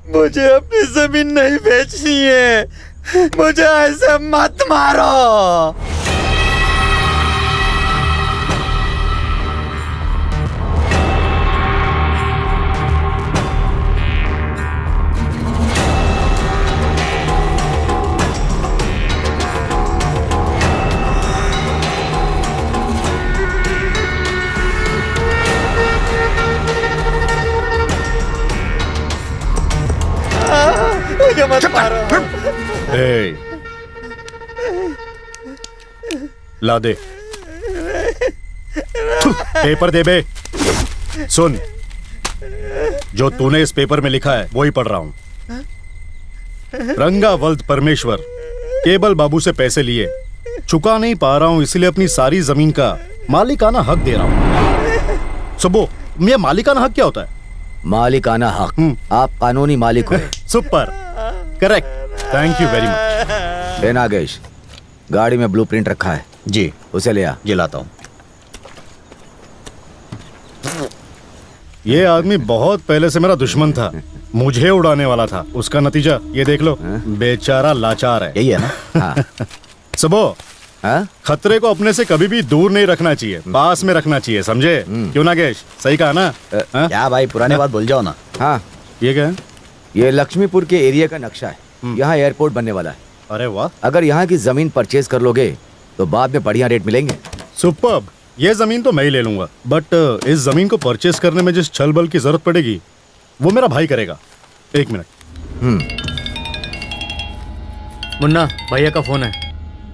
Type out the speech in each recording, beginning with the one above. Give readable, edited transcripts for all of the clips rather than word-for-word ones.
मुझे अपनी जमीन नहीं बेचनी है, मुझे ऐसे मत मारो। मुझे मत मारो। ला दे पेपर दे बे। सुन, जो तूने इस पेपर में लिखा है वो ही पढ़ रहा हूं। रंगावल्द परमेश्वर केबल बाबू से पैसे लिए, चुका नहीं पा रहा हूं, इसलिए अपनी सारी जमीन का मालिकाना हक दे रहा हूं। सुबो, ये मालिकाना हक क्या होता है? मालिकाना हक, आप कानूनी मालिक हो। Super, correct, thank you very much. Nagesh, गाड़ी में ब्लूप्रिंट रखा है जी, उसे ले आ। ये लाता हूँ। ये आदमी बहुत पहले से मेरा दुश्मन था, मुझे उड़ाने वाला था। उसका नतीजा ये देख लो, बेचारा लाचार है। यही है ना? हाँ। सुबो, हाँ? खतरे को अपने से कभी भी दूर नहीं रखना चाहिए, पास में रखना चाहिए, समझे? क्यों नागेश, सही कहा ना? क्या भाई, पुराने बात भूल जाओ ना। हाँ, ये क्या है? ये लक्ष्मीपुर के एरिया का नक्शा है। यहाँ एयरपोर्ट बनने वाला है। अरे वाह, अगर यहाँ की जमीन परचेज कर लोगे तो बाद में बढ़िया रेट मिलेंगे। सुपर्ब। ये जमीन तो मैं ही ले लूंगा, बट इस जमीन को परचेज करने में जिस छल बल की जरूरत पड़ेगी वो मेरा भाई करेगा। एक मिनट। मुन्ना, भैया का फोन है।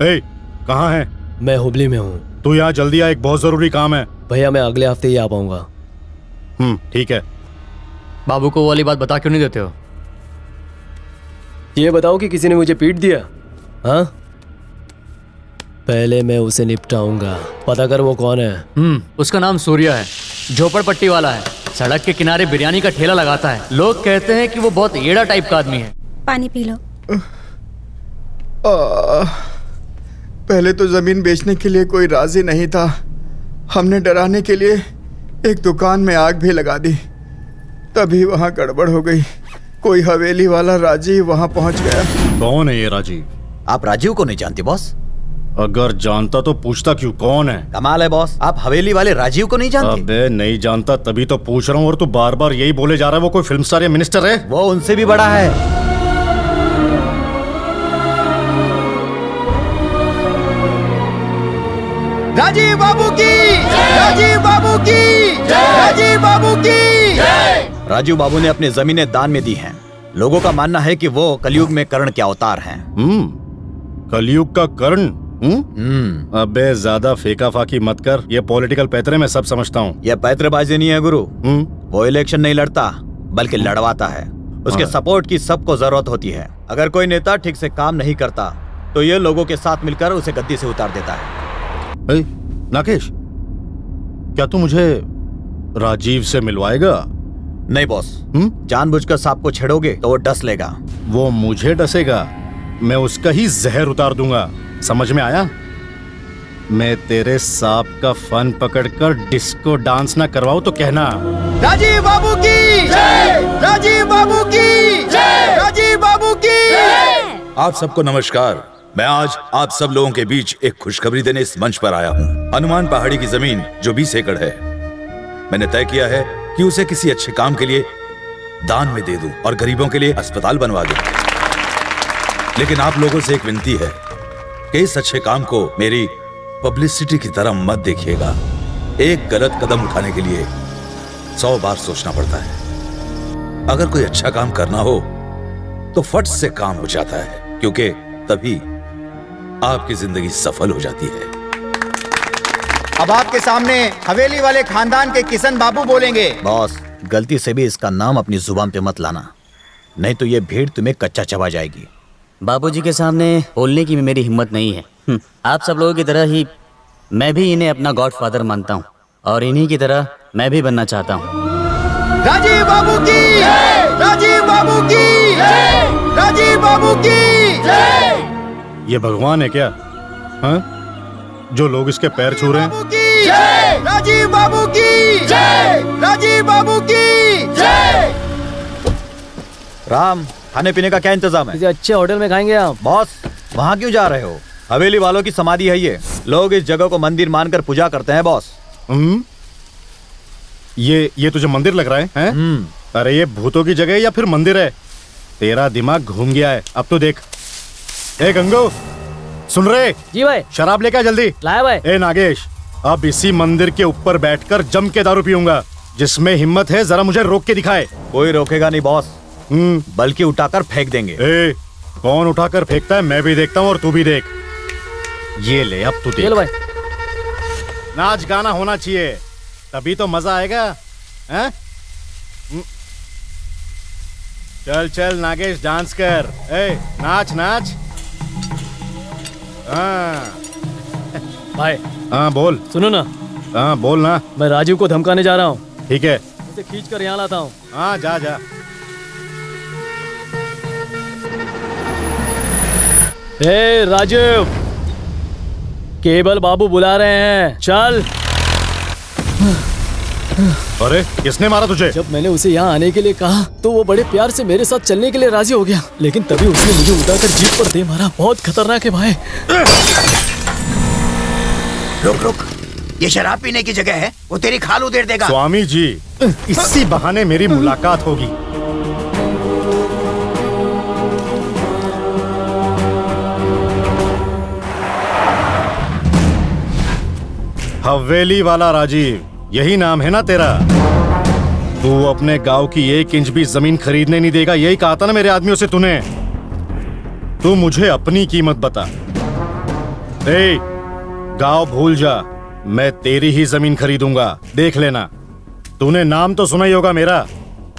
ए, कहाँ है? मैं हुबली में हूँ। तू यहाँ जल्दी आ, एक बहुत जरूरी काम है। भैया मैं अगले हफ्ते ही आ पाऊंगा। ठीक है। बाबू को वो वाली बात बता क्यों नहीं देते हो? ये बताओ कि किसी ने मुझे पीट दिया? हाँ, पहले मैं उसे निपटाऊंगा। पता कर वो कौन है। उसका नाम सूर्या है, झोपड़पट्टी वाला है, सड़क के किनारे बिरयानी का ठेला लगाता है। लोग कहते हैं कि वो बहुत येड़ा टाइप का आदमी है। पानी पी लो। पहले तो जमीन बेचने के लिए कोई राजी नहीं था। हमने डराने के लिए एक दुकान में आग भी लगा दी, तभी वहाँ गड़बड़ हो गई। कोई हवेली वाला राजीव वहाँ पहुँच गया। कौन है ये राजीव? आप राजीव को नहीं जानते बॉस? अगर जानता तो पूछता क्यों, कौन है? कमाल है बॉस, आप हवेली वाले राजीव को नहीं जानते? अबे नहीं जानता तभी तो पूछ रहा हूँ, और तू बार बार यही बोले जा रहा है वो कोई फिल्म स्टार या मिनिस्टर है? वो उनसे भी बड़ा है। राजीव बाबू की, राजीव बाबू की, राजीव बाबू की। राजीव बाबू ने अपनी जमीनें दान में दी हैं। लोगों का मानना है कि वो कलयुग में कर्ण के अवतार हैं। कलयुग का कर्ण? अबे ज्यादा फेंका फाकी मत कर, ये पॉलिटिकल पैतरे मैं सब समझता हूँ। ये पैतरेबाजी नहीं है गुरु। वो इलेक्शन नहीं लड़ता बल्कि लड़वाता है। उसके सपोर्ट की सबको जरूरत होती है। अगर कोई नेता ठीक से काम नहीं करता तो ये लोगों के साथ मिलकर उसे गद्दी से उतार देता है। नागेश, क्या तू मुझे राजीव से मिलवाएगा? नहीं बॉस, जानबूझकर सांप को छेड़ोगे तो वो डस लेगा। वो मुझे डसेगा, मैं उसका ही जहर उतार दूंगा। समझ में आया? मैं तेरे सांप का फन पकड़कर डिस्को डांस ना करवाऊं तो कहना। राजीव बाबू की जय, राजीव बाबू की जय, राजीव बाबू की। आप सबको नमस्कार। मैं आज आप सब लोगों के बीच एक खुशखबरी देने इस मंच पर आया हूँ। हनुमान पहाड़ी की जमीन जो 20 एकड़ है, मैंने तय किया है कि उसे किसी अच्छे काम के लिए दान में दे दूं और गरीबों के लिए अस्पताल बनवा दूं। लेकिन आप लोगों से एक विनती है कि इस अच्छे काम को मेरी पब्लिसिटी की तरह मत देखिएगा। एक गलत कदम उठाने के लिए 100 बार सोचना पड़ता है। अगर कोई अच्छा काम करना हो तो फट से काम हो जाता है, क्योंकि तभी आपकी जिंदगी सफल हो जाती है। अब आपके सामने हवेली वाले खानदान के किशन बाबू बोलेंगे। बॉस, गलती से भी इसका नाम अपनी जुबान पे मत लाना, नहीं तो ये भीड़ तुम्हें कच्चा चबा जाएगी। बाबूजी के सामने बोलने की भी मेरी हिम्मत नहीं है। आप सब लोगों की तरह ही मैं भी इन्हें अपना गॉडफादर मानता हूँ और इन्हीं की तरह मैं भी बनना चाहता हूँ। राजीव बाबू की जय, राजीव बाबू की जय, राजीव बाबू की जय। ये भगवान है क्या? हाँ? जो लोग इसके पैर छू रहे हैं? जय, राजीव बाबू की जय, राजीव बाबू की जय। राम, खाने पीने का क्या इंतजाम है? किसी अच्छे होटल में खाएंगे आप। बॉस, वहाँ क्यों जा रहे हो? हवेली वालों की समाधि है ये। लोग इस जगह को मंदिर मानकर पूजा करते हैं बॉस। ये तुझे मंदिर लग रहा है, हैं? अरे ये भूतों की जगह है या फिर मंदिर है? तेरा दिमाग घूम गया है। अब तो देख। ए गंगू, सुन रहे? जी भाई। शराब लेकर जल्दी लाया भाई। ए नागेश, अब इसी मंदिर के ऊपर बैठकर जम के दारू पीऊंगा। जिसमें हिम्मत है जरा मुझे रोक के दिखाए। कोई रोकेगा नहीं बॉस, बल्कि उठाकर फेंक देंगे। ए, कौन उठाकर फेंकता है मैं भी देखता हूँ और तू भी देख। ये ले, अब तू देख। भाई। नाच गाना होना चाहिए, तभी तो मजा आएगा, हैं? चल चल नागेश, डांस कर। ए, नाच नाच। हाँ भाई। हाँ बोल। सुनो ना। हाँ बोल ना। मैं राजीव को धमकाने जा रहा हूँ। ठीक है। उसे खींच कर यहाँ लाता हूँ। हाँ जा जा। ए राजीव, केबल बाबू बुला रहे हैं, चल। अरे किसने मारा तुझे? जब मैंने उसे यहाँ आने के लिए कहा तो वो बड़े प्यार से मेरे साथ चलने के लिए राजी हो गया, लेकिन तभी उसने मुझे उठाकर जीप पर दे मारा। बहुत खतरनाक है भाई। रुक रुक, ये शराब पीने की जगह है, वो तेरी खाल उधेड़ देगा। स्वामी जी, इसी बहाने मेरी मुलाकात होगी। हवेली वाला राजीव, यही नाम है ना तेरा? तू अपने गांव की 1 इंच भी जमीन खरीदने नहीं देगा, यही कहा था ना मेरे आदमियों से तूने। तू मुझे अपनी कीमत बता। ए, गांव भूल जा, मैं तेरी ही जमीन खरीदूंगा, देख लेना। तूने नाम तो सुना ही होगा मेरा,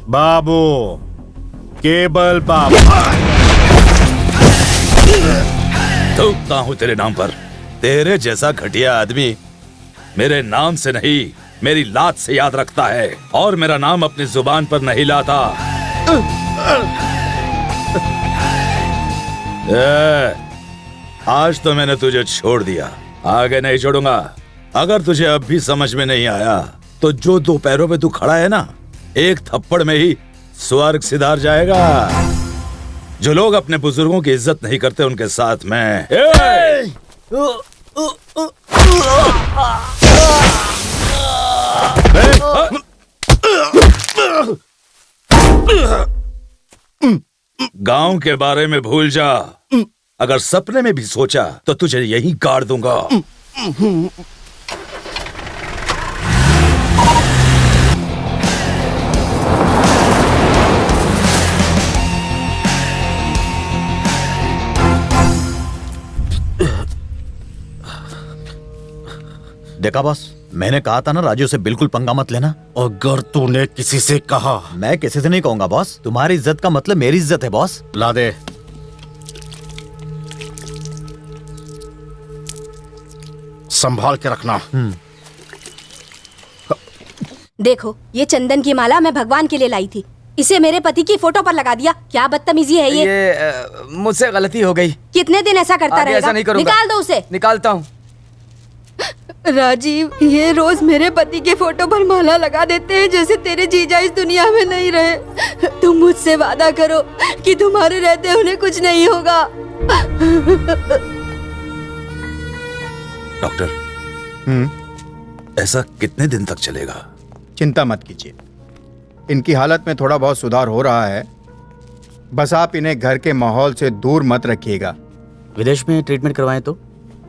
बाबू, केबल बाबू। थूकता हूँ तेरे नाम पर। तेरे जैसा घटिया आदमी मेरे नाम से नहीं, मेरी लात से याद रखता है और मेरा नाम अपनी जुबान पर नहीं लाता। आज तो मैंने तुझे छोड़ दिया, आगे नहीं छोड़ूंगा। अगर तुझे अब भी समझ में नहीं आया तो जो 2 पैरों पे तू खड़ा है ना, एक थप्पड़ में ही स्वर्ग सिधार जाएगा। जो लोग अपने बुजुर्गों की इज्जत नहीं करते उनके साथ मैं गांव के बारे में भूल जा। अगर सपने में भी सोचा तो तुझे यहीं गाड़ दूंगा। देखा बॉस, मैंने कहा था ना राजू से बिल्कुल पंगा मत लेना। अगर तूने किसी से कहा। मैं किसी से नहीं कहूंगा बॉस, तुम्हारी इज्जत का मतलब मेरी इज्जत है बॉस। ला दे। संभाल के रखना। देखो, ये चंदन की माला मैं भगवान के लिए लाई थी, इसे मेरे पति की फोटो पर लगा दिया। क्या बदतमीजी है ये मुझसे गलती हो गई। कितने दिन ऐसा करता रहेगा? ऐसा नहीं करूंगा। निकाल दो उसे। निकालता हूँ। राजीव, ये रोज मेरे पति के फोटो पर माला लगा देते हैं जैसे तेरे जीजा इस दुनिया में नहीं रहे। तुम मुझसे वादा करो कि तुम्हारे रहते उन्हें कुछ नहीं होगा। डॉक्टर, ऐसा कितने दिन तक चलेगा? चिंता मत कीजिए, इनकी हालत में थोड़ा बहुत सुधार हो रहा है। बस आप इन्हें घर के माहौल से दूर मत रखिएगा। विदेश में ट्रीटमेंट करवाएं तो?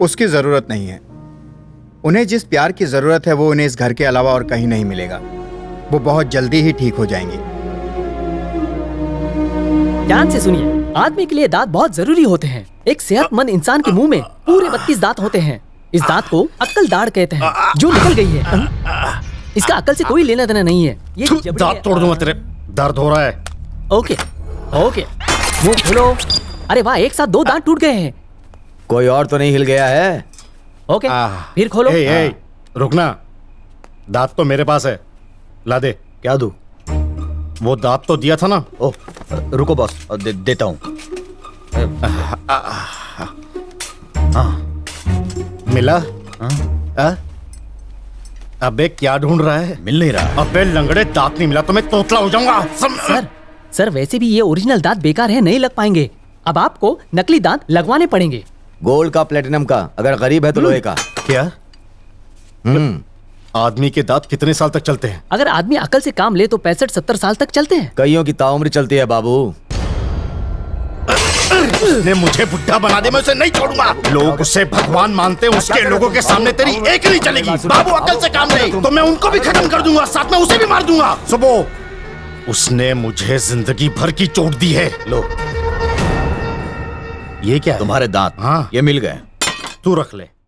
उसकी जरूरत नहीं है। उन्हें जिस प्यार की जरूरत है वो उन्हें इस घर के अलावा और कहीं नहीं मिलेगा। वो बहुत जल्दी ही ठीक हो जाएंगे। ध्यान से सुनिए, आदमी के लिए दांत बहुत जरूरी होते हैं। एक सेहतमंद इंसान के मुंह में पूरे 32 दांत होते हैं। इस दांत को अक्ल दाढ़ कहते हैं, जो निकल गई है। इसका अक्ल से कोई लेना देना नहीं है। ये दांत तोड़ दूंगा तेरे, दर्द हो रहा है। ओके ओके, मुंह खोलो। अरे वाह, एक साथ 2 दांत टूट गए हैं। कोई और तो नहीं हिल गया है? ओके, फिर खोलो। ए, रुकना, दांत तो मेरे पास है, ला दे। क्या दूं? वो दांत तो दिया था ना। ओह, रुको बॉस, देता हूँ। मिला? अबे क्या ढूंढ रहा है? मिल नहीं रहा। अबे लंगड़े, दांत नहीं मिला तो मैं तोतला हो जाऊंगा। सर वैसे भी ये ओरिजिनल दांत बेकार है, नहीं लग पाएंगे। अब आपको नकली दांत लगवाने पड़ेंगे। गोल्ड का, प्लेटिनम का, अगर गरीब है तो लोहे का। क्या? आदमी के दांत कितने साल तक चलते हैं? अगर आदमी अकल से काम ले तो 65-70 साल तक चलते हैं। कईयों की ताउम्र चलती है बाबू। उसने मुझे बुढ़ा बना दे, मैं उसे नहीं छोड़ूंगा। लोग उसे भगवान मानते हैं, उसके लोगों के सामने तेरी एक नहीं चलेगी। बाबू अकल से काम ले तो मैं उनको भी खत्म कर दूंगा, साथ में उसे भी मार दूंगा। सुबह उसने मुझे जिंदगी भर की चोट दी है। लो, ये क्या है? तुम्हारे दांत। हाँ। ये मिल गए। तू रख ले।